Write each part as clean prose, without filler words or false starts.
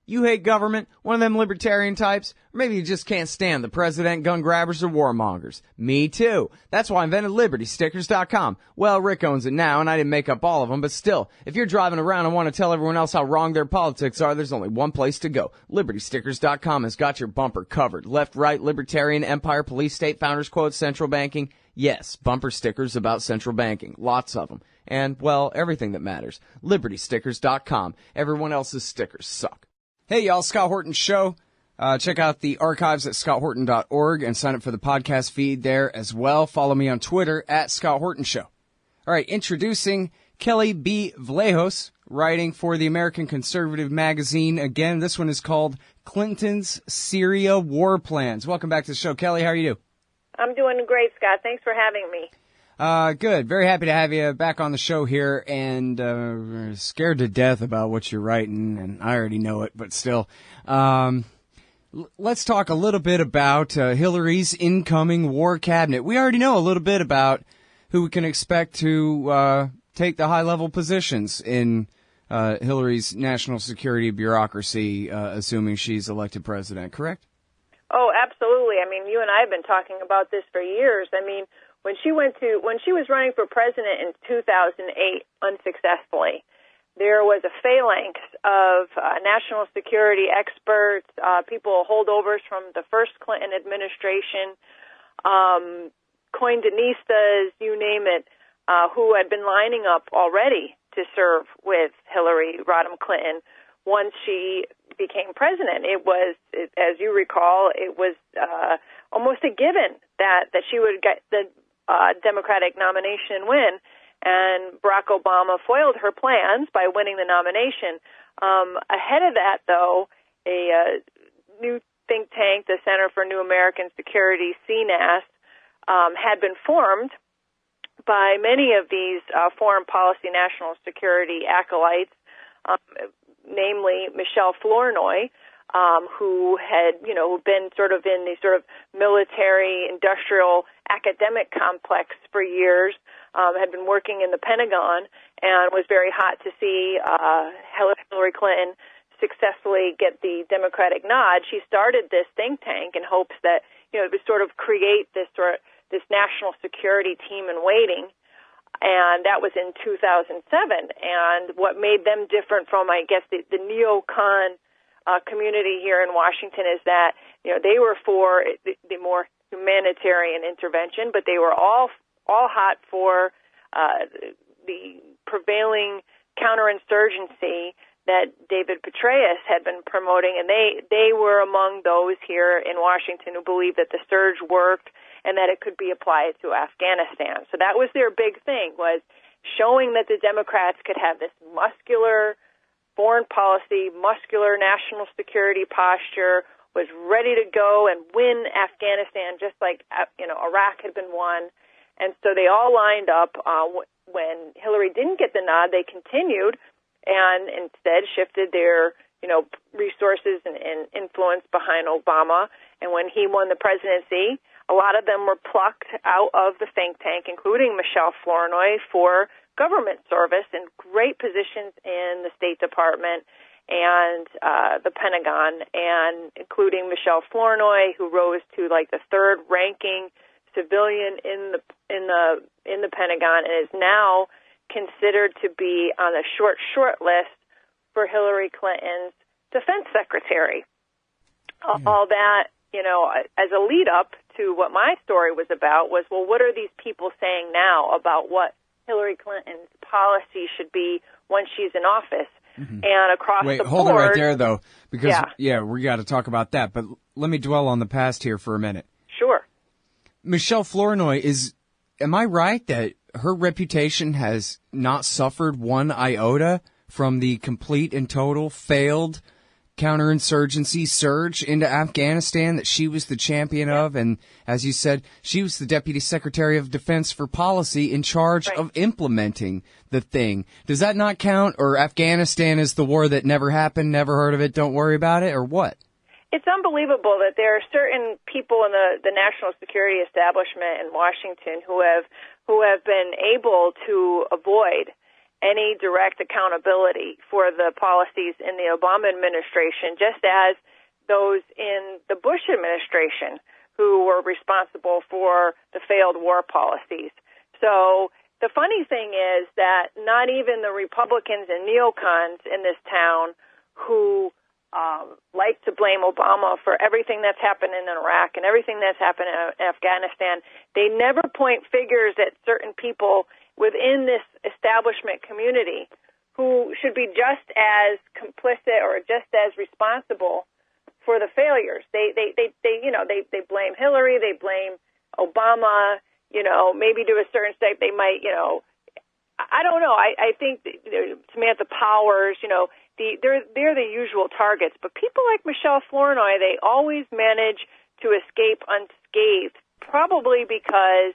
You hate government, one of them libertarian types, or maybe you just can't stand the president, gun grabbers, or warmongers. Me too. That's why I invented LibertyStickers.com. Well, Rick owns it now, and I didn't make up all of them, but still, if you're driving around and want to tell everyone else how wrong their politics are, there's only one place to go. LibertyStickers.com has got your bumper covered. Left, right, libertarian, empire, police, state, founders quotes, central banking. Yes, bumper stickers about central banking. Lots of them. And, well, everything that matters. LibertyStickers.com. Everyone else's stickers suck. Hey, y'all, Scott Horton Show. Check out the archives at scotthorton.org and sign up for the podcast feed there as well. Follow me on Twitter at Scott Horton Show. All right, introducing Kelley B. Vlahos, writing for the American Conservative magazine. Again, this one is called Clinton's Syria War Plans. Welcome back to the show. Kelley, how are you? I'm doing great, Scott. Thanks for having me. Good. Very happy to have you back on the show here, and scared to death about what you're writing, and I already know it, but still. Let's talk a little bit about Hillary's incoming war cabinet. We already know a little bit about who we can expect to take the high-level positions in Hillary's national security bureaucracy, assuming she's elected president, correct? Oh, absolutely. I mean, you and I have been talking about this for years. I mean, when she was running for president in 2008 unsuccessfully, there was a phalanx of national security experts, people, holdovers from the first Clinton administration, Coindinistas, you name it, who had been lining up already to serve with Hillary Rodham Clinton once she became president. It was, as you recall, it was almost a given that she would get the Democratic nomination win, and Barack Obama foiled her plans by winning the nomination. Ahead of that, though, a new think tank, the Center for New American Security, CNAS, had been formed by many of these foreign policy national security acolytes, namely Michelle Flournoy, who had, been sort of in the sort of military, industrial, academic complex for years, had been working in the Pentagon, and was very hot to see Hillary Clinton successfully get the Democratic nod. She started this think tank in hopes that, it would sort of create this national security team in waiting. And that was in 2007. And what made them different from, I guess, the neocon community here in Washington is that, they were for the more humanitarian intervention, but they were all hot for the prevailing counterinsurgency that David Petraeus had been promoting, and they were among those here in Washington who believed that the surge worked and that it could be applied to Afghanistan. So that was their big thing, was showing that the Democrats could have this muscular foreign policy, muscular national security posture, was ready to go and win Afghanistan just like, Iraq had been won. And so they all lined up. When Hillary didn't get the nod, they continued and instead shifted their, resources and influence behind Obama. And when he won the presidency, a lot of them were plucked out of the think tank, including Michelle Flournoy, for government service in great positions in the State Department and the Pentagon, and including Michelle Flournoy, who rose to like the third ranking civilian in the Pentagon and is now considered to be on a short list for Hillary Clinton's defense secretary. All that, as a lead up to what my story was about was, well, what are these people saying now about what Hillary Clinton's policy should be when she's in office? Mm-hmm. And across the board... Wait, hold it right there, though, because, we got to talk about that. But let me dwell on the past here for a minute. Sure. Michelle Flournoy am I right that her reputation has not suffered one iota from the complete and total failed counterinsurgency surge into Afghanistan that she was the champion of? And as you said, she was the Deputy Secretary of Defense for Policy in charge of implementing the thing. Does that not count? Or Afghanistan is the war that never happened, never heard of it, don't worry about it, or what? It's unbelievable that there are certain people in the national security establishment in Washington who have been able to avoid any direct accountability for the policies in the Obama administration, just as those in the Bush administration who were responsible for the failed war policies. So the funny thing is that not even the Republicans and neocons in this town who like to blame Obama for everything that's happened in Iraq and everything that's happened in Afghanistan, they never point fingers at certain people within this establishment community who should be just as complicit or just as responsible for the failures. They blame Hillary, they blame Obama, maybe to a certain extent they might, I don't know. I think Samantha Powers, they're the usual targets. But people like Michelle Flournoy, they always manage to escape unscathed, probably because,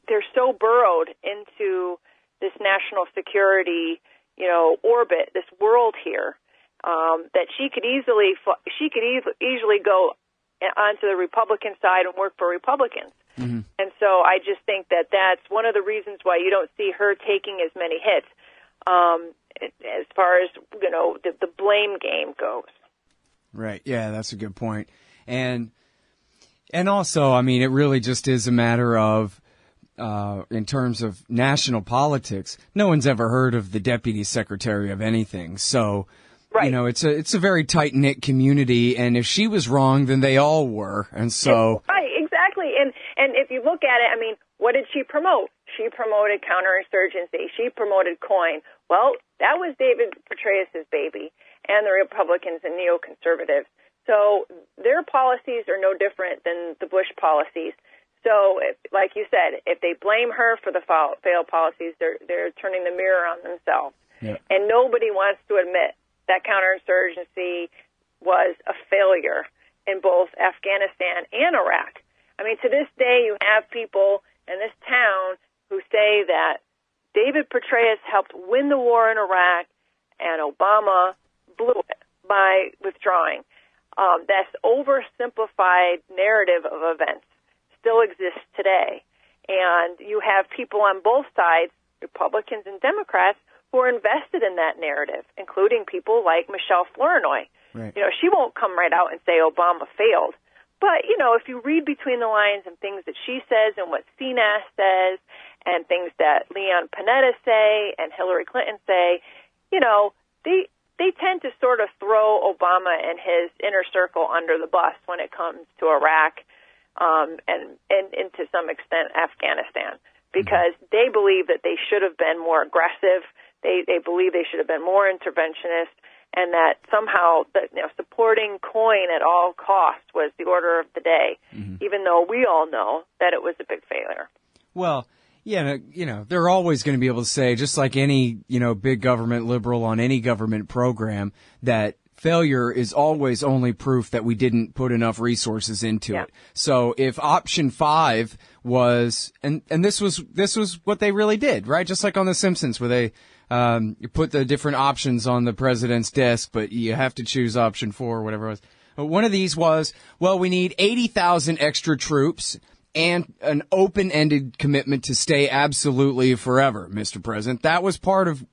they're so burrowed into this national security, orbit, this world here, that she could easily go onto the Republican side and work for Republicans. Mm-hmm. And so I just think that that's one of the reasons why you don't see her taking as many hits as far as, the blame game goes. Right. Yeah, that's a good point. And also, I mean, it really just is a matter of, in terms of national politics, no one's ever heard of the deputy secretary of anything. So, right. It's a very tight-knit community, and if she was wrong, then they all were. And so, right, exactly. And if you look at it, I mean, what did she promote? She promoted counterinsurgency. She promoted COIN. Well, that was David Petraeus' baby, and the Republicans and neoconservatives. So their policies are no different than the Bush policies. So, like you said, if they blame her for the failed policies, they're turning the mirror on themselves. Yeah. And nobody wants to admit that counterinsurgency was a failure in both Afghanistan and Iraq. I mean, to this day, you have people in this town who say that David Petraeus helped win the war in Iraq and Obama blew it by withdrawing. That's oversimplified narrative of events still exists today. And you have people on both sides, Republicans and Democrats, who are invested in that narrative, including people like Michelle Flournoy. Right. She won't come right out and say Obama failed. But, if you read between the lines and things that she says and what CNAS says and things that Leon Panetta say and Hillary Clinton say, they tend to sort of throw Obama and his inner circle under the bus when it comes to Iraq and to some extent Afghanistan, because they believe that they should have been more aggressive. They believe they should have been more interventionist, and that somehow supporting COIN at all costs was the order of the day, even though we all know that it was a big failure. Well, yeah, they're always going to be able to say, just like any, big government liberal on any government program, that failure is always only proof that we didn't put enough resources into it. So if option 5 was, and this was what they really did, right? Just like on The Simpsons, where they you put the different options on the president's desk, but you have to choose option 4 or whatever it was. But one of these was, well, we need 80,000 extra troops and an open-ended commitment to stay absolutely forever, Mr. President. That was part of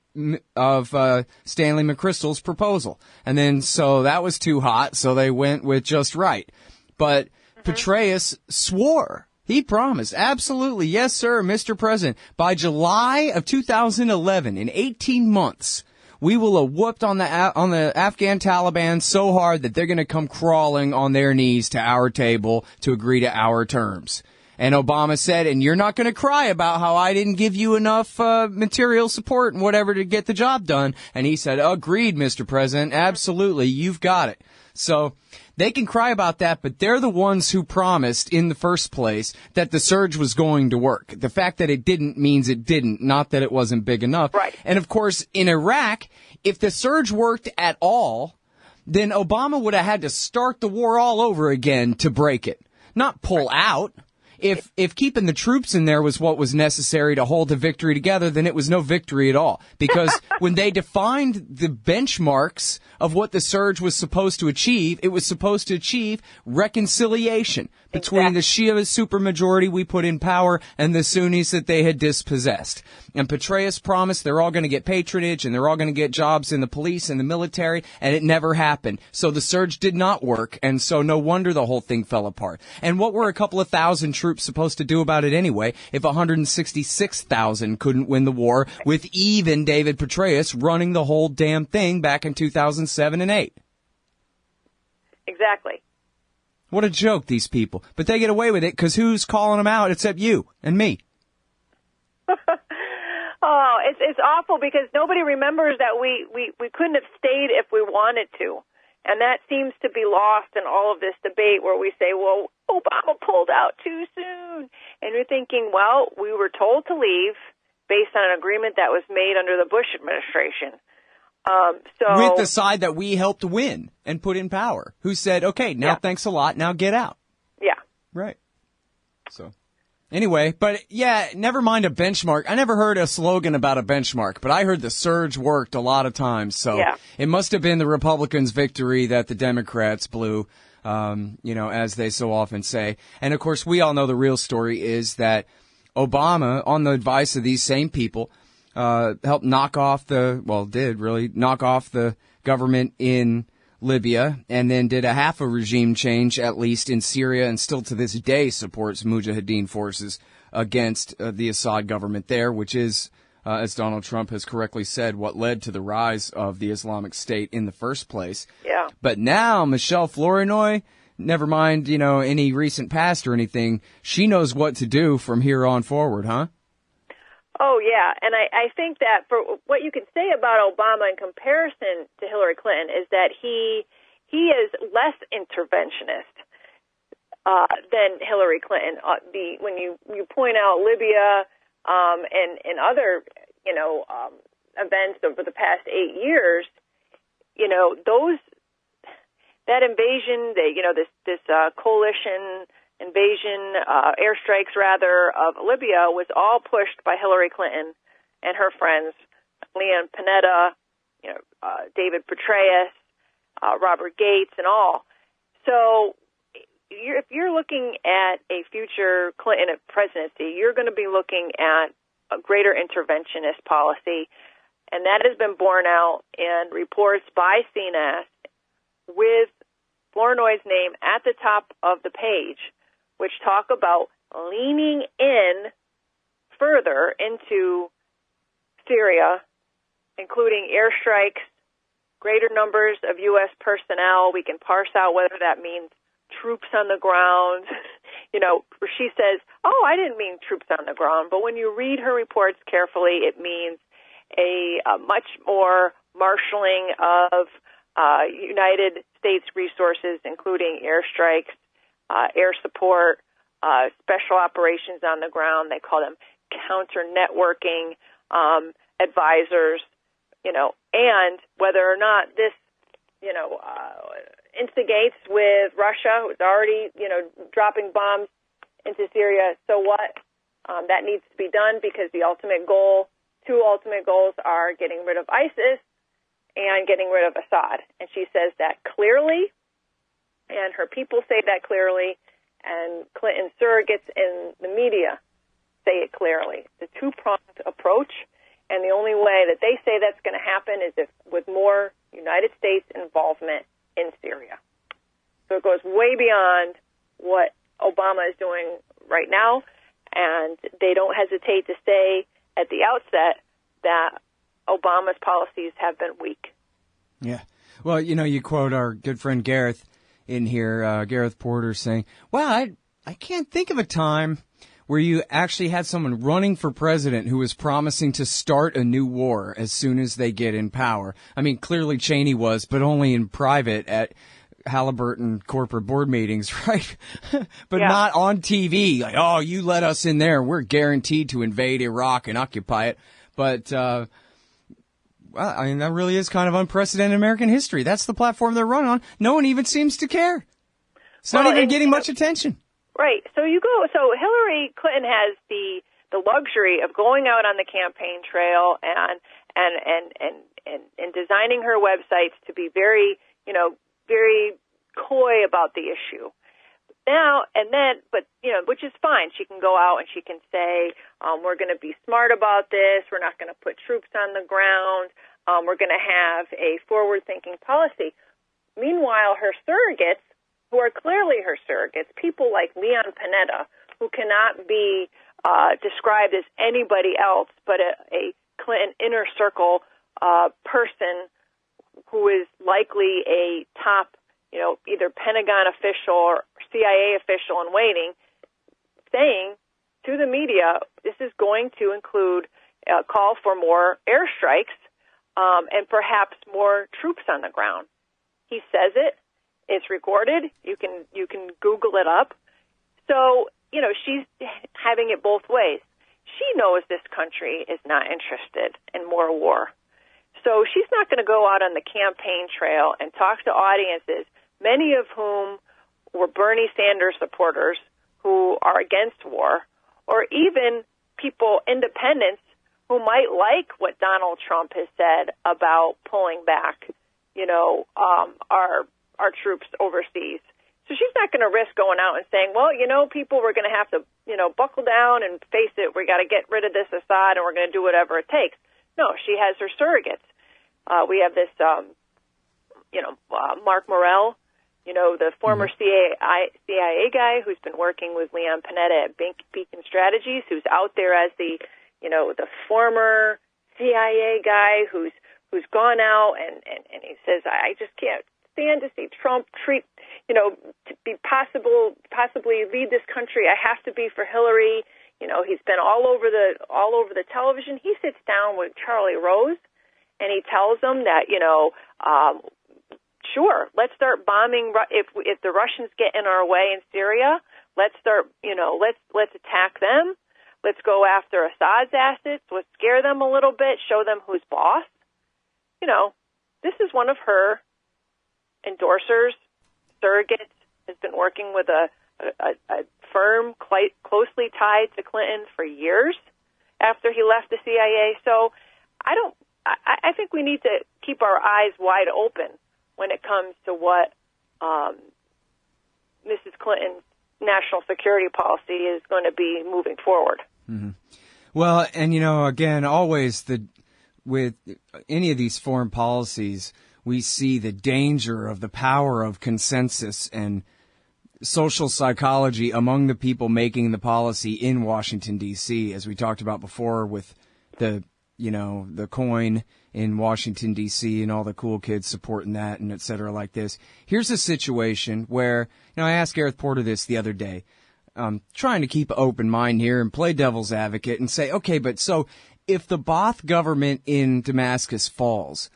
Stanley McChrystal's proposal. And then, so that was too hot, so they went with just right. But Petraeus swore. He promised, absolutely, yes, sir, Mr. President, by July of 2011, in 18 months, we will have whooped on the Afghan Taliban so hard that they're going to come crawling on their knees to our table to agree to our terms. And Obama said, and you're not going to cry about how I didn't give you enough material support and whatever to get the job done. And he said, agreed, Mr. President, absolutely, you've got it. So they can cry about that, but they're the ones who promised in the first place that the surge was going to work. The fact that it didn't means it didn't, not that it wasn't big enough. Right. And, of course, in Iraq, if the surge worked at all, then Obama would have had to start the war all over again to break it, not pull out. if keeping the troops in there was what was necessary to hold the victory together, then it was no victory at all. Because when they defined the benchmarks of what the surge was supposed to achieve, it was supposed to achieve reconciliation between the Shia supermajority we put in power and the Sunnis that they had dispossessed. And Petraeus promised they're all going to get patronage and they're all going to get jobs in the police and the military, and it never happened. So the surge did not work, and so no wonder the whole thing fell apart. And what were a couple of thousand troops supposed to do about it anyway if 166,000 couldn't win the war with even David Petraeus running the whole damn thing back in 2007 and 8? Exactly. What a joke, these people. But they get away with it because who's calling them out except you and me? Oh, it's awful because nobody remembers that we couldn't have stayed if we wanted to. And that seems to be lost in all of this debate where we say, well, Obama pulled out too soon. And you're thinking, well, we were told to leave based on an agreement that was made under the Bush administration. With the side that we helped win and put in power, who said, okay, now thanks a lot, now get out. Yeah. Right. So, anyway, but yeah, never mind a benchmark. I never heard a slogan about a benchmark, but I heard the surge worked a lot of times. So it must have been the Republicans' victory that the Democrats blew, as they so often say. And of course, we all know the real story is that Obama, on the advice of these same people, helped knock off the government in Libya, and then did a half a regime change, at least in Syria, and still to this day supports Mujahideen forces against the Assad government there, which is, as Donald Trump has correctly said, what led to the rise of the Islamic State in the first place. Yeah. But now Michelle Flournoy, never mind, any recent past or anything, she knows what to do from here on forward, huh? Oh, yeah, and I think that for what you can say about Obama in comparison to Hillary Clinton is that he is less interventionist than Hillary Clinton. When you point out Libya and other events over the past 8 years, that invasion, this coalition invasion, airstrikes rather, of Libya was all pushed by Hillary Clinton and her friends, Leon Panetta, David Petraeus, Robert Gates, and all. So if you're looking at a future Clinton presidency, you're going to be looking at a greater interventionist policy, and that has been borne out in reports by CNAS with Flournoy's name at the top of the page, which talk about leaning in further into Syria, including airstrikes, greater numbers of U.S. personnel. We can parse out whether that means troops on the ground. She says, I didn't mean troops on the ground. But when you read her reports carefully, it means a much more marshaling of United States resources, including airstrikes, air support, special operations on the ground. They call them counter-networking advisors, and whether or not this, instigates with Russia, who's already, dropping bombs into Syria, so what? That needs to be done because two ultimate goals are getting rid of ISIS and getting rid of Assad. And she says that clearly, and her people say that clearly, and Clinton surrogates in the media say it clearly. It's a two-pronged approach, and the only way that they say that's going to happen is if with more United States involvement in Syria. So it goes way beyond what Obama is doing right now, and they don't hesitate to say at the outset that Obama's policies have been weak. Yeah. Well, you quote our good friend Gareth in here, Gareth Porter, saying, well, I can't think of a time where you actually had someone running for president who was promising to start a new war as soon as they get in power. I mean, clearly Cheney was, but only in private at Halliburton corporate board meetings, right? But not on TV. Like, you let us in there, we're guaranteed to invade Iraq and occupy it. But, that really is kind of unprecedented in American history. That's the platform they're running on. No one even seems to care. It's not even getting much attention. Right. So Hillary Clinton has the luxury of going out on the campaign trail and designing her websites to be very, very coy about the issue. Now and then, but which is fine. She can go out and she can say, we're going to be smart about this. We're not going to put troops on the ground. We're going to have a forward-thinking policy. Meanwhile, her surrogates, who are clearly her surrogates, people like Leon Panetta, who cannot be described as anybody else but a Clinton inner circle person who is likely a top, either Pentagon official or CIA official in waiting, saying to the media, this is going to include a call for more airstrikes and perhaps more troops on the ground. He says it. It's recorded. You can Google it up. So, she's having it both ways. She knows this country is not interested in more war. So she's not going to go out on the campaign trail and talk to audiences, many of whom were Bernie Sanders supporters who are against war, or even people, independents, who might like what Donald Trump has said about pulling back, our troops overseas. So she's not going to risk going out and saying, well, people, we're going to have to, buckle down and face it. We got to get rid of this Assad and we're going to do whatever it takes. No, she has her surrogates. We have this, Mark Morell, the former CIA guy who's been working with Leon Panetta at Beacon Strategies, who's out there as the former CIA guy who's gone out and he says, I just can't stand to see Trump to be possibly lead this country. I have to be for Hillary. He's been all over the television. He sits down with Charlie Rose and he tells them that, sure, let's start bombing. If the Russians get in our way in Syria, let's start, let's attack them. Let's go after Assad's assets. Let's scare them a little bit, show them who's boss. This is one of her endorsers, surrogates, has been working with a firm quite closely tied to Clinton for years after he left the CIA. So I think we need to keep our eyes wide open when it comes to what Mrs. Clinton's national security policy is going to be moving forward. Mm-hmm. Well, and again, always with any of these foreign policies, we see the danger of the power of consensus and social psychology among the people making the policy in Washington, D.C., as we talked about before with the coin in Washington, D.C. and all the cool kids supporting that and et cetera like this. Here's a situation where, I asked Gareth Porter this the other day, trying to keep an open mind here and play devil's advocate and say, okay, but so if the Ba'ath government in Damascus falls,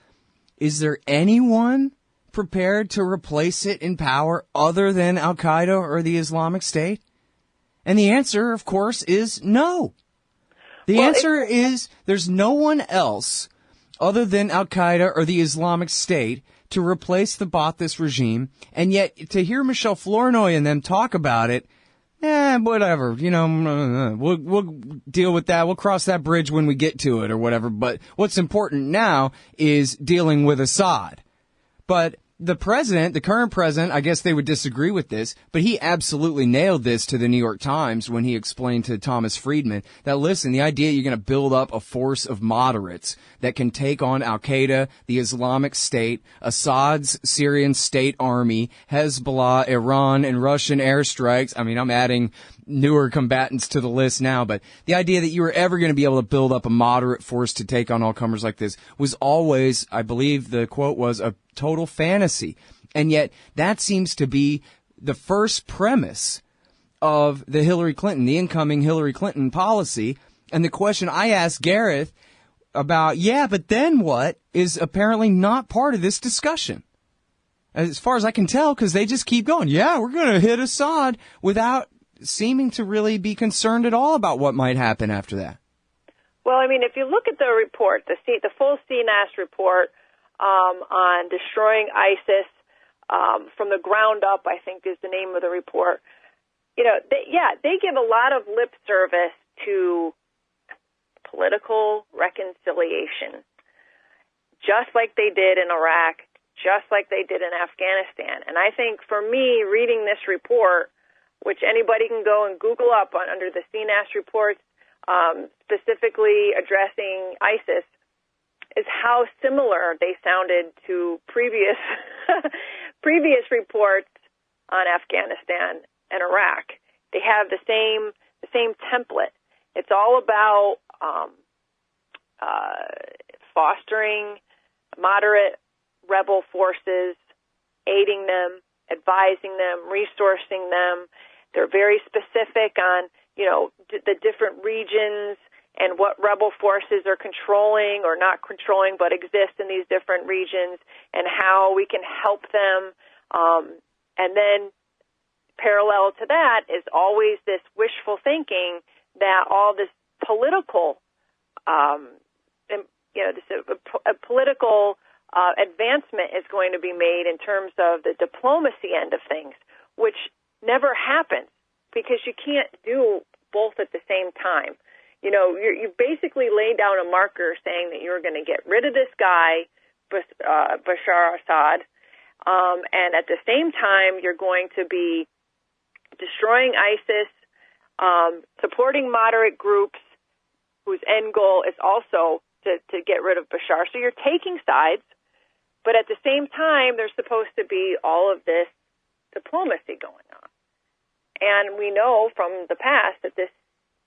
is there anyone prepared to replace it in power other than Al-Qaeda or the Islamic State? And the answer, of course, is no. The answer is there's no one else other than Al-Qaeda or the Islamic State to replace the Ba'athist regime. And yet to hear Michelle Flournoy and them talk about it, whatever, we'll deal with that. We'll cross that bridge when we get to it or whatever. But what's important now is dealing with Assad. But the current president, I guess they would disagree with this, but he absolutely nailed this to the New York Times when he explained to Thomas Friedman that, listen, the idea you're going to build up a force of moderates that can take on Al-Qaeda, the Islamic State, Assad's Syrian state army, Hezbollah, Iran, and Russian airstrikes. I mean, I'm adding newer combatants to the list now, but the idea that you were ever going to be able to build up a moderate force to take on all comers like this was always, I believe the quote was, a total fantasy. And yet that seems to be the first premise of the incoming Hillary Clinton policy. And the question I asked Gareth about, but then what, is apparently not part of this discussion. As far as I can tell, because they just keep going, we're going to hit Assad without seeming to really be concerned at all about what might happen after that. Well, I mean, if you look at the report, the full CNAS report on destroying ISIS from the ground up, I think is the name of the report, they give a lot of lip service to political reconciliation, just like they did in Iraq, just like they did in Afghanistan. And I think for me, reading this report, which anybody can go and Google up under the CNAS reports, specifically addressing ISIS, is how similar they sounded to previous reports on Afghanistan and Iraq. They have the same template. It's all about fostering moderate rebel forces, aiding them, advising them, resourcing them. They're very specific on, the different regions and what rebel forces are controlling or not controlling but exist in these different regions, and how we can help them. And then parallel to that is always this wishful thinking that all this political, political advancement is going to be made in terms of the diplomacy end of things, which never happens because you can't do both at the same time. You basically lay down a marker saying that you're going to get rid of this guy, Bashar Assad, and at the same time you're going to be destroying ISIS, supporting moderate groups whose end goal is also to get rid of Bashar. So you're taking sides, but at the same time there's supposed to be all of this diplomacy going on. And we know from the past that this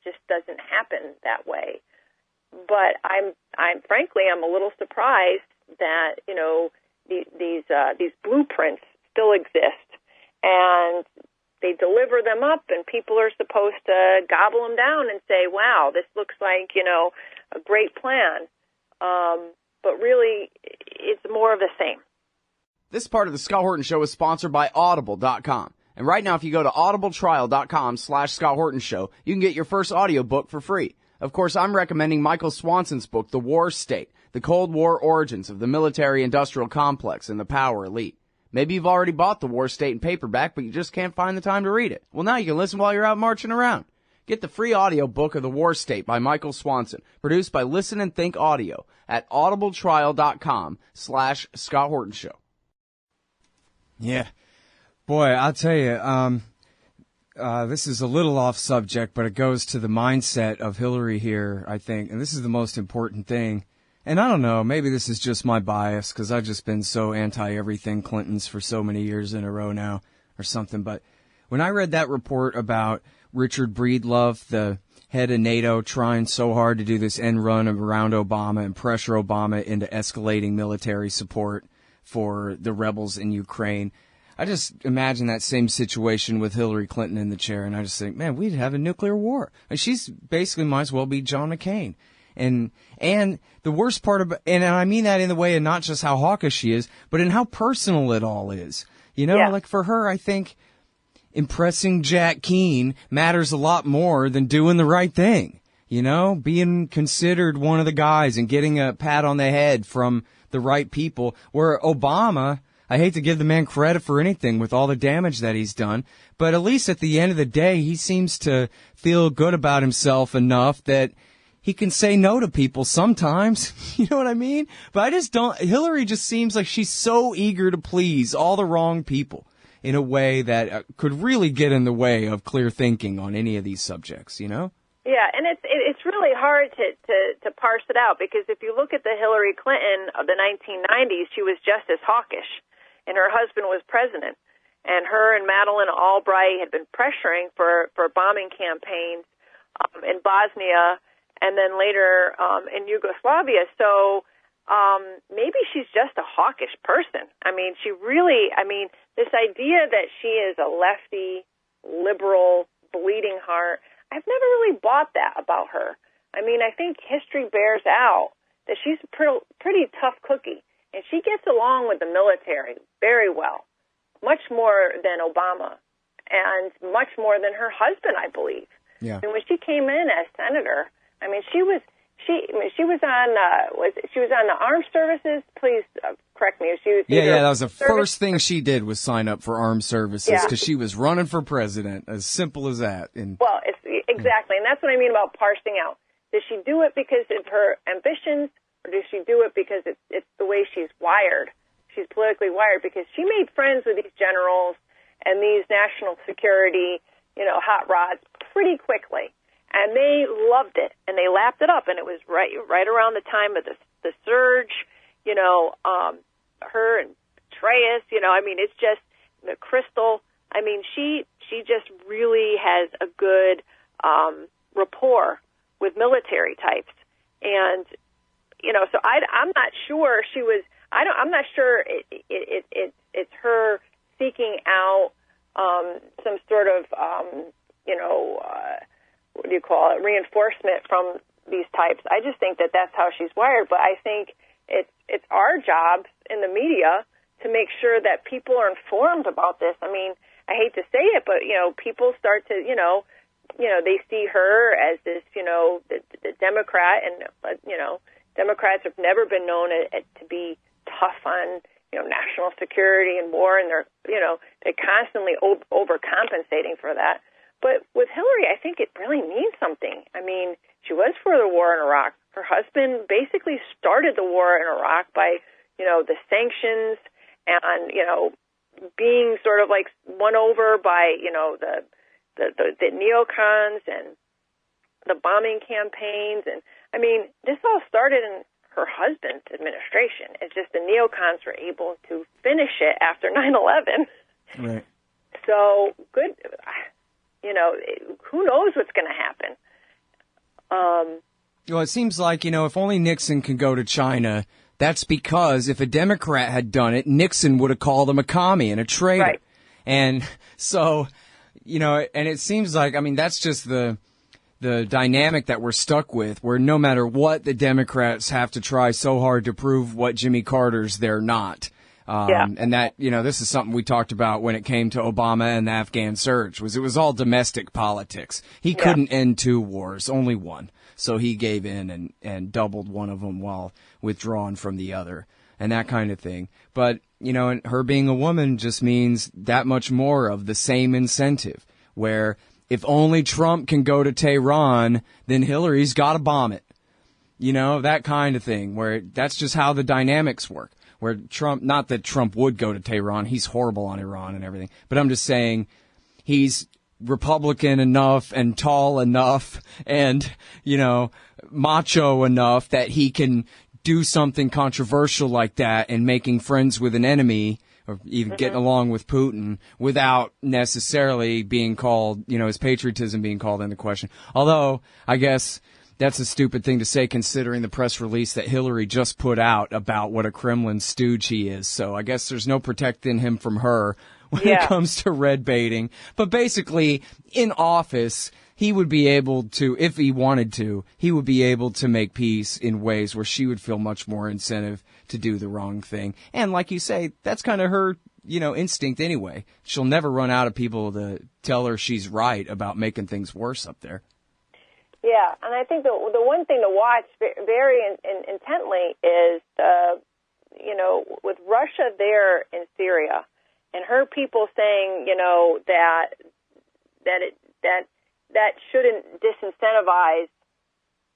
just doesn't happen that way. But I'm frankly a little surprised that these blueprints still exist, and they deliver them up, and people are supposed to gobble them down and say, "Wow, this looks like a great plan." But really, it's more of the same. This part of the Scott Horton Show is sponsored by Audible.com. And right now, if you go to audibletrial.com/Scott Horton Show, you can get your first audiobook for free. Of course, I'm recommending Michael Swanson's book, The War State, The Cold War Origins of the Military-Industrial Complex and the Power Elite. Maybe you've already bought The War State in paperback, but you just can't find the time to read it. Well, now you can listen while you're out marching around. Get the free audiobook of The War State by Michael Swanson, produced by Listen and Think Audio at audibletrial.com/Scott Horton Show. Yeah. Boy, I'll tell you, this is a little off subject, but it goes to the mindset of Hillary here, I think, and this is the most important thing. And I don't know, maybe this is just my bias, because I've just been so anti-everything Clintons for so many years in a row now, or something, but when I read that report about Richard Breedlove, the head of NATO, trying so hard to do this end run around Obama and pressure Obama into escalating military support for the rebels in Ukraine, I just imagine that same situation with Hillary Clinton in the chair, and I just think, man, we'd have a nuclear war. And she's basically might as well be John McCain. And the worst part about, and I mean that in the way of not just how hawkish she is, but in how personal it all is. Like for her, I think impressing Jack Keane matters a lot more than doing the right thing. Being considered one of the guys and getting a pat on the head from the right people, where Obama, I hate to give the man credit for anything with all the damage that he's done, but at least at the end of the day, he seems to feel good about himself enough that he can say no to people sometimes. You know what I mean? But I just don't, Hillary just seems like she's so eager to please all the wrong people in a way that could really get in the way of clear thinking on any of these subjects, Yeah, and it's really hard to parse it out, because if you look at the Hillary Clinton of the 1990s, she was just as hawkish, and her husband was president, and her and Madeleine Albright had been pressuring for bombing campaigns in Bosnia and then later in Yugoslavia. So maybe she's just a hawkish person. This idea that she is a lefty, liberal, bleeding heart, I've never really bought that about her. I think history bears out that she's a pretty tough cookie, and she gets along with the military very well, much more than Obama, and much more than her husband, I believe. Yeah. And when she came in as senator, she was she was on she was on the armed services. Please correct me if she was. Yeah. That was the first thing she did was sign up for armed services because she was running for president. As simple as that. Well, it's exactly, and that's what I mean about parsing out. Does she do it because of her ambitions, or does she do it because it's the way she's wired? She's politically wired because she made friends with these generals and these national security, hot rods pretty quickly. And they loved it, and they lapped it up, and it was right around the time of the surge, her and Petraeus, it's just the Crystal. I mean, she just really has a good rapport with military types, and so I'm not sure she was. I'm not sure it's her seeking out some sort of what do you call it, reinforcement from these types. I just think that that's how she's wired. But I think it's our job in the media to make sure that people are informed about this. I mean, I hate to say it, but people start to they see her as this the Democrat, and Democrats have never been known to be tough on national security and war, and they're constantly overcompensating for that. But with Hillary, I think it really means something. I mean, she was for the war in Iraq. Her husband basically started the war in Iraq by, the sanctions and, being sort of like won over by, the neocons and the bombing campaigns. And, I mean, this all started in her husband's administration. It's just the neocons were able to finish it after 9/11. Right. So, good. Who knows what's going to happen? Well, it seems like, if only Nixon can go to China, that's because if a Democrat had done it, Nixon would have called him a commie and a traitor. Right. And so, and it seems like, that's just the dynamic that we're stuck with, where no matter what, the Democrats have to try so hard to prove what Jimmy Carter's they're not. And that, this is something we talked about when it came to Obama and the Afghan surge, it was all domestic politics. He couldn't end two wars, only one. So he gave in and doubled one of them while withdrawing from the other and that kind of thing. But, and her being a woman just means that much more of the same incentive, where if only Trump can go to Tehran, then Hillary's got to bomb it. That kind of thing, where that's just how the dynamics work. Where Trump, not that Trump would go to Tehran, he's horrible on Iran and everything, but I'm just saying he's Republican enough and tall enough and, macho enough that he can do something controversial like that and making friends with an enemy or even getting along with Putin without necessarily being called, his patriotism being called into question. Although, I guess that's a stupid thing to say considering the press release that Hillary just put out about what a Kremlin stooge he is. So I guess there's no protecting him from her when it comes to red baiting. But basically, in office, he would be able to, if he wanted to, he would be able to make peace in ways where she would feel much more incentive to do the wrong thing. And like you say, that's kind of her, instinct anyway. She'll never run out of people to tell her she's right about making things worse up there. Yeah, and I think the one thing to watch very intently is, with Russia there in Syria, and her people saying, that shouldn't disincentivize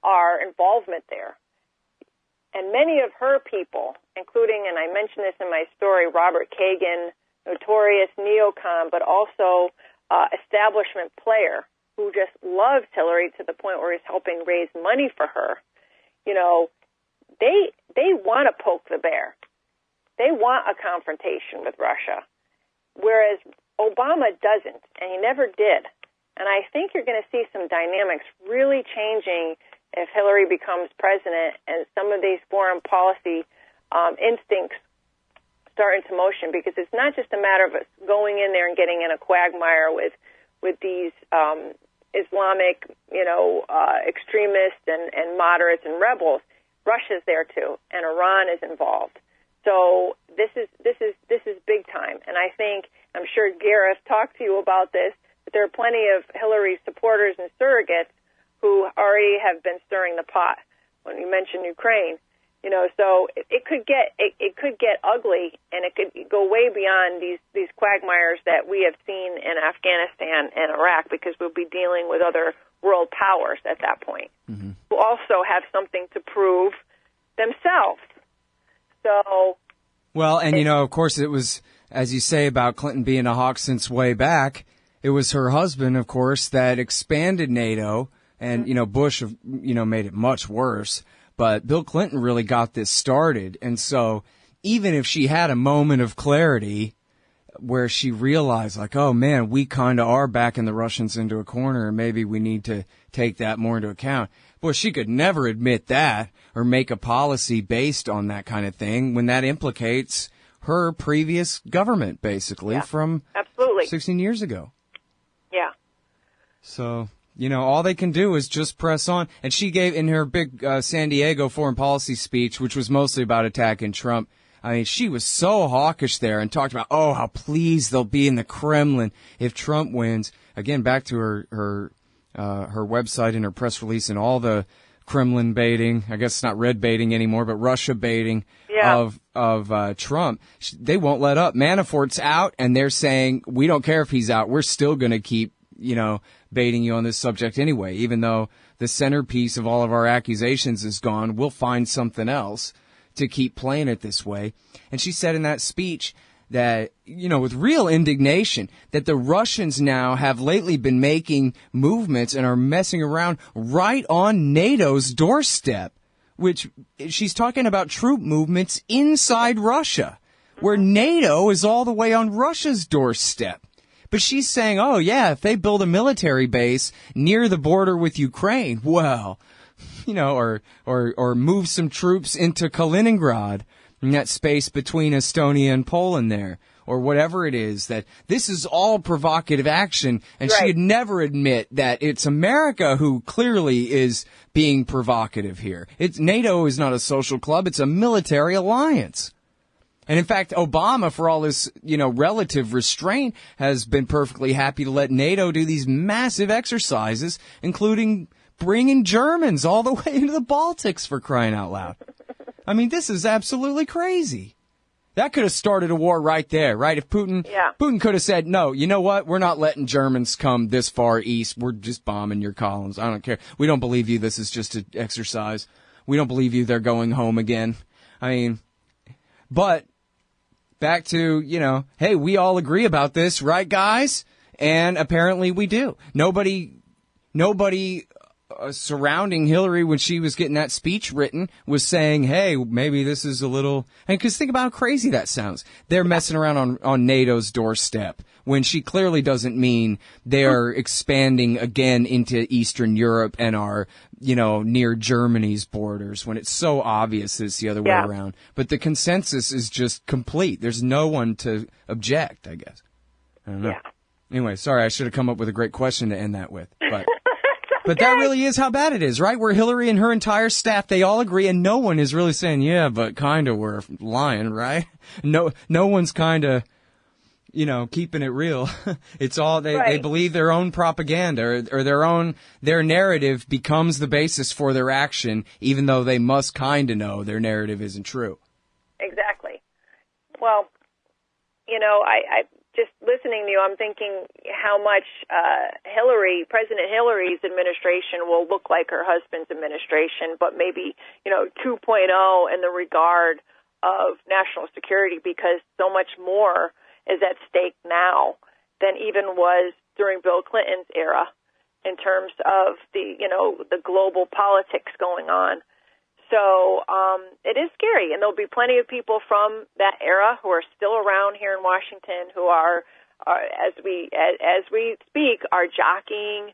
our involvement there. And many of her people, including, and I mentioned this in my story, Robert Kagan, notorious neocon, but also establishment player, who just loves Hillary to the point where he's helping raise money for her, they want to poke the bear. They want a confrontation with Russia, whereas Obama doesn't, and he never did. And I think you're going to see some dynamics really changing if Hillary becomes president and some of these foreign policy instincts start into motion, because it's not just a matter of us going in there and getting in a quagmire with these Islamic, extremists and moderates and rebels. Russia's there too, and Iran is involved. So this is big time. And I think, I'm sure Gareth talked to you about this, but there are plenty of Hillary supporters and surrogates who already have been stirring the pot when you mention Ukraine. So it could get ugly, and it could go way beyond these quagmires that we have seen in Afghanistan and Iraq, because we'll be dealing with other world powers at that point, who also have something to prove themselves. So, well, and of course, it was, as you say about Clinton being a hawk since way back. It was her husband, of course, that expanded NATO, and Bush, made it much worse. But Bill Clinton really got this started. And so even if she had a moment of clarity where she realized, like, oh, man, we kind of are backing the Russians into a corner, and maybe we need to take that more into account. Boy, she could never admit that or make a policy based on that kind of thing when that implicates her previous government, basically, from absolutely 16 years ago. Yeah. So... all they can do is just press on. And she gave, in her big San Diego foreign policy speech, which was mostly about attacking Trump, I mean, she was so hawkish there and talked about, oh, how pleased they'll be in the Kremlin if Trump wins. Again, back to her website and her press release and all the Kremlin baiting. I guess it's not red baiting anymore, but Russia baiting of Trump. They won't let up. Manafort's out, and they're saying, we don't care if he's out. We're still going to keep, baiting you on this subject anyway. Even though the centerpiece of all of our accusations is gone, we'll find something else to keep playing it this way. And she said in that speech that, with real indignation, that the Russians now have lately been making movements and are messing around right on NATO's doorstep, which she's talking about troop movements inside Russia, where NATO is all the way on Russia's doorstep. But she's saying, oh, yeah, if they build a military base near the border with Ukraine, well, or move some troops into Kaliningrad, in that space between Estonia and Poland there, or whatever it is, that this is all provocative action. And right. She would never admit that it's America who clearly is being provocative here. NATO is not a social club. It's a military alliance. And in fact, Obama, for all his, relative restraint, has been perfectly happy to let NATO do these massive exercises, including bringing Germans all the way into the Baltics, for crying out loud. I mean, this is absolutely crazy. That could have started a war right there, right? If Putin could have said, no, you know what? We're not letting Germans come this far east. We're just bombing your columns. I don't care. We don't believe you. This is just an exercise. We don't believe you. They're going home again. I mean, but back to, hey, we all agree about this, right, guys? And apparently we do. Nobody surrounding Hillary when she was getting that speech written was saying, hey, maybe this is a little... And because think about how crazy that sounds. They're messing around on NATO's doorstep when she clearly doesn't mean they're expanding again into Eastern Europe and are, near Germany's borders, when it's so obvious that it's the other way around. But the consensus is just complete. There's no one to object, I guess. I don't know. Yeah. Anyway, sorry, I should have come up with a great question to end that with. But But that really is how bad it is, right? Where Hillary and her entire staff, they all agree, and no one is really saying, yeah, but kind of we're lying, right? No one's kind of, keeping it real. It's all, they believe their own propaganda or their narrative becomes the basis for their action, even though they must kind of know their narrative isn't true. Exactly. Well, I just listening to you, I'm thinking how much President Hillary's administration will look like her husband's administration, but maybe, 2.0 in the regard of national security, because so much more is at stake now than even was during Bill Clinton's era in terms of the global politics going on. So it is scary, and there'll be plenty of people from that era who are still around here in Washington who are as we speak, are jockeying,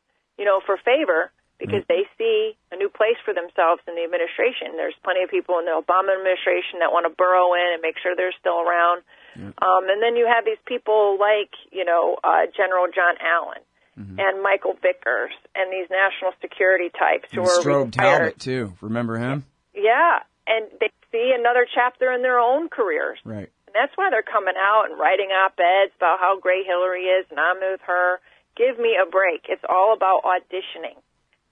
for favor because they see a new place for themselves in the administration. There's plenty of people in the Obama administration that want to burrow in and make sure they're still around. And then you have these people like, General John Allen and Michael Vickers and these national security types who are Strobe Talbot, too. Remember him? Yeah, and they see another chapter in their own careers. Right. And that's why they're coming out and writing op-eds about how great Hillary is, and I'm with her. Give me a break. It's all about auditioning.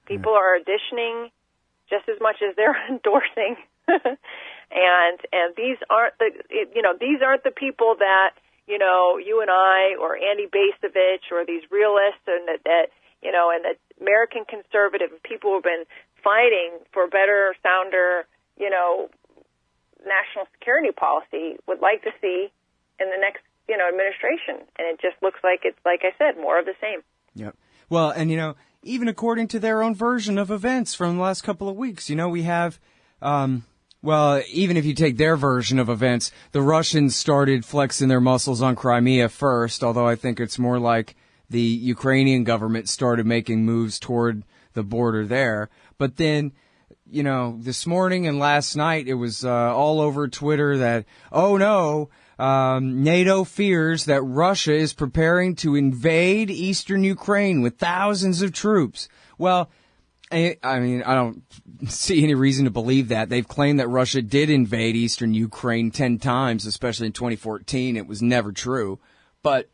People are auditioning just as much as they're endorsing. and these aren't the people that, you and I or Andy Bacevich or these realists and that and the American conservative people who have been fighting for better, sounder, national security policy would like to see in the next, administration. And it just looks like it's, like I said, more of the same. Yep. Well, and, even according to their own version of events from the last couple of weeks, we have, even if you take their version of events, the Russians started flexing their muscles on Crimea first, although I think it's more like the Ukrainian government started making moves toward the border there. But then, this morning and last night, it was all over Twitter that, NATO fears that Russia is preparing to invade eastern Ukraine with thousands of troops. Well, I don't see any reason to believe that. They've claimed that Russia did invade eastern Ukraine 10 times, especially in 2014. It was never true. But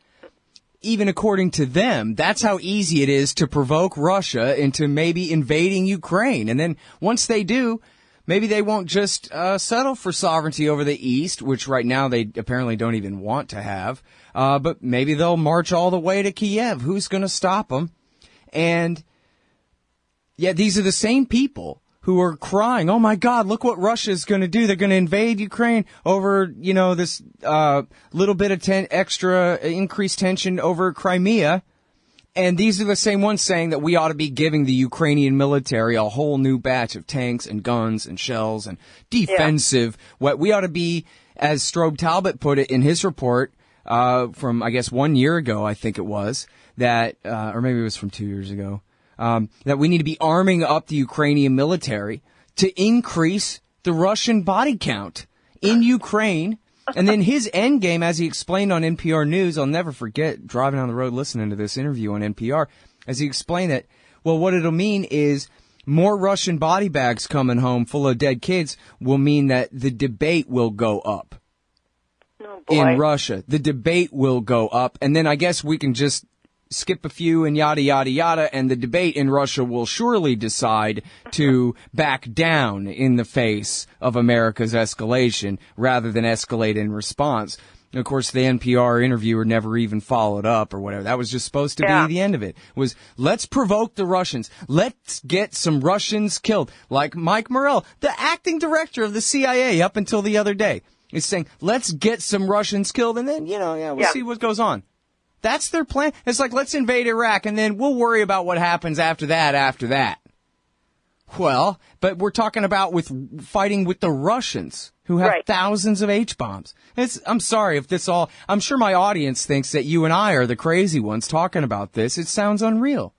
even according to them, that's how easy it is to provoke Russia into maybe invading Ukraine. And then once they do, maybe they won't just settle for sovereignty over the East, which right now they apparently don't even want to have, but maybe they'll march all the way to Kiev. Who's going to stop them? And, yeah, these are the same people who are crying, oh, my God, look what Russia's going to do. They're going to invade Ukraine over, this little bit of extra increased tension over Crimea. And these are the same ones saying that we ought to be giving the Ukrainian military a whole new batch of tanks and guns and shells and defensive. What we ought to be, as Strobe Talbot put it in his report from, I guess, 1 year ago, I think it was, that, or maybe it was from 2 years ago, that we need to be arming up the Ukrainian military to increase the Russian body count in Ukraine. And then his end game, as he explained on NPR News, I'll never forget driving on the road listening to this interview on NPR, as he explained that, well, what it'll mean is more Russian body bags coming home full of dead kids will mean that the debate will go up in Russia. The debate will go up. And then I guess we can just skip a few and yada, yada, yada, and the debate in Russia will surely decide to back down in the face of America's escalation rather than escalate in response. And of course, the NPR interviewer never even followed up or whatever. That was just supposed to be the end of it. Was, let's provoke the Russians. Let's get some Russians killed. Like Mike Morell, the acting director of the CIA up until the other day, is saying, let's get some Russians killed, and then, we'll see what goes on. That's their plan. It's like, let's invade Iraq, and then we'll worry about what happens after that. Well, but we're talking about fighting with the Russians, who have thousands of H-bombs. I'm sorry if I'm sure my audience thinks that you and I are the crazy ones talking about this. It sounds unreal.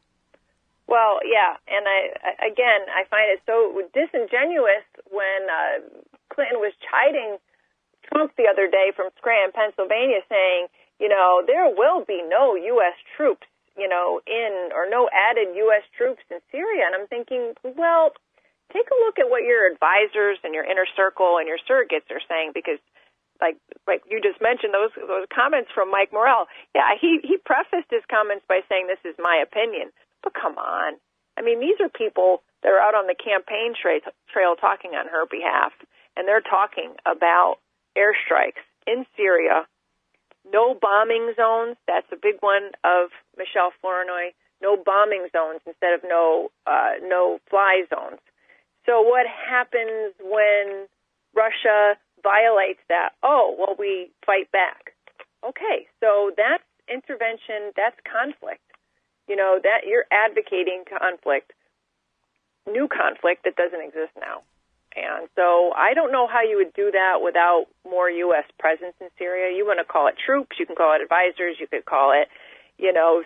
Well, yeah, and I find it so disingenuous when Clinton was chiding Trump the other day from Scranton, Pennsylvania, saying, there will be no U.S. troops, or no added U.S. troops in Syria. And I'm thinking, well, take a look at what your advisors and your inner circle and your surrogates are saying, because like you just mentioned, those comments from Mike Morell. Yeah, he prefaced his comments by saying, this is my opinion. But come on. I mean, these are people that are out on the campaign trail talking on her behalf, and they're talking about airstrikes in Syria. No bombing zones. That's a big one of Michelle Flournoy. No bombing zones instead of no fly zones. So what happens when Russia violates that? Oh, well, we fight back. Okay, so that's intervention. That's conflict. That you're advocating conflict, new conflict that doesn't exist now. And so I don't know how you would do that without more U.S. presence in Syria. You want to call it troops, you can call it advisors, you could call it,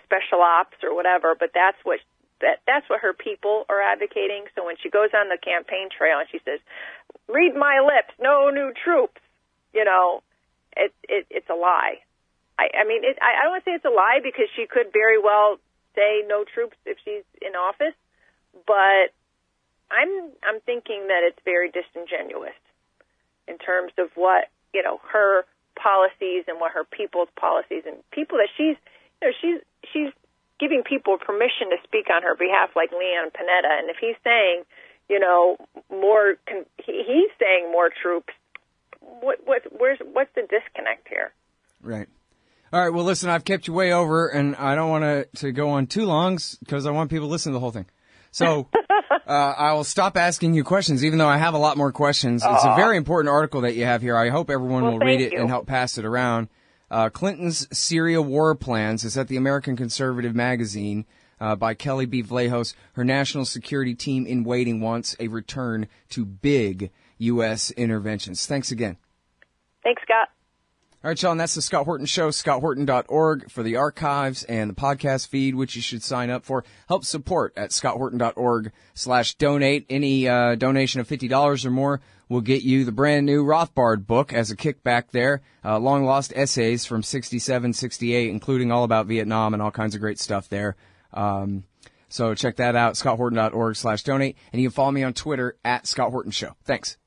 special ops or whatever. But that's what her people are advocating. So when she goes on the campaign trail and she says, "Read my lips, no new troops," it's a lie. I don't want to say it's a lie, because she could very well say no troops if she's in office, but I'm thinking that it's very disingenuous in terms of what, her policies and what her people's policies and people that she's giving people permission to speak on her behalf, like Leon Panetta. And if he's saying, he's saying more troops. What's the disconnect here? Right. All right. Well, listen, I've kept you way over, and I don't want to go on too long because I want people to listen to the whole thing. So I will stop asking you questions, even though I have a lot more questions. It's a very important article that you have here. I hope everyone will read it and help pass it around. Clinton's Syria War Plans is at the American Conservative magazine by Kelley Vlahos. Her national security team in waiting wants a return to big U.S. interventions. Thanks again. Thanks, Scott. All right, y'all, and that's the Scott Horton Show, scotthorton.org for the archives and the podcast feed, which you should sign up for. Help support at scotthorton.org/donate. Any donation of $50 or more will get you the brand new Rothbard book as a kickback there. Long lost essays from 67, 68, including all about Vietnam and all kinds of great stuff there. So check that out, scotthorton.org/donate. And you can follow me on Twitter at Scott Horton Show. Thanks.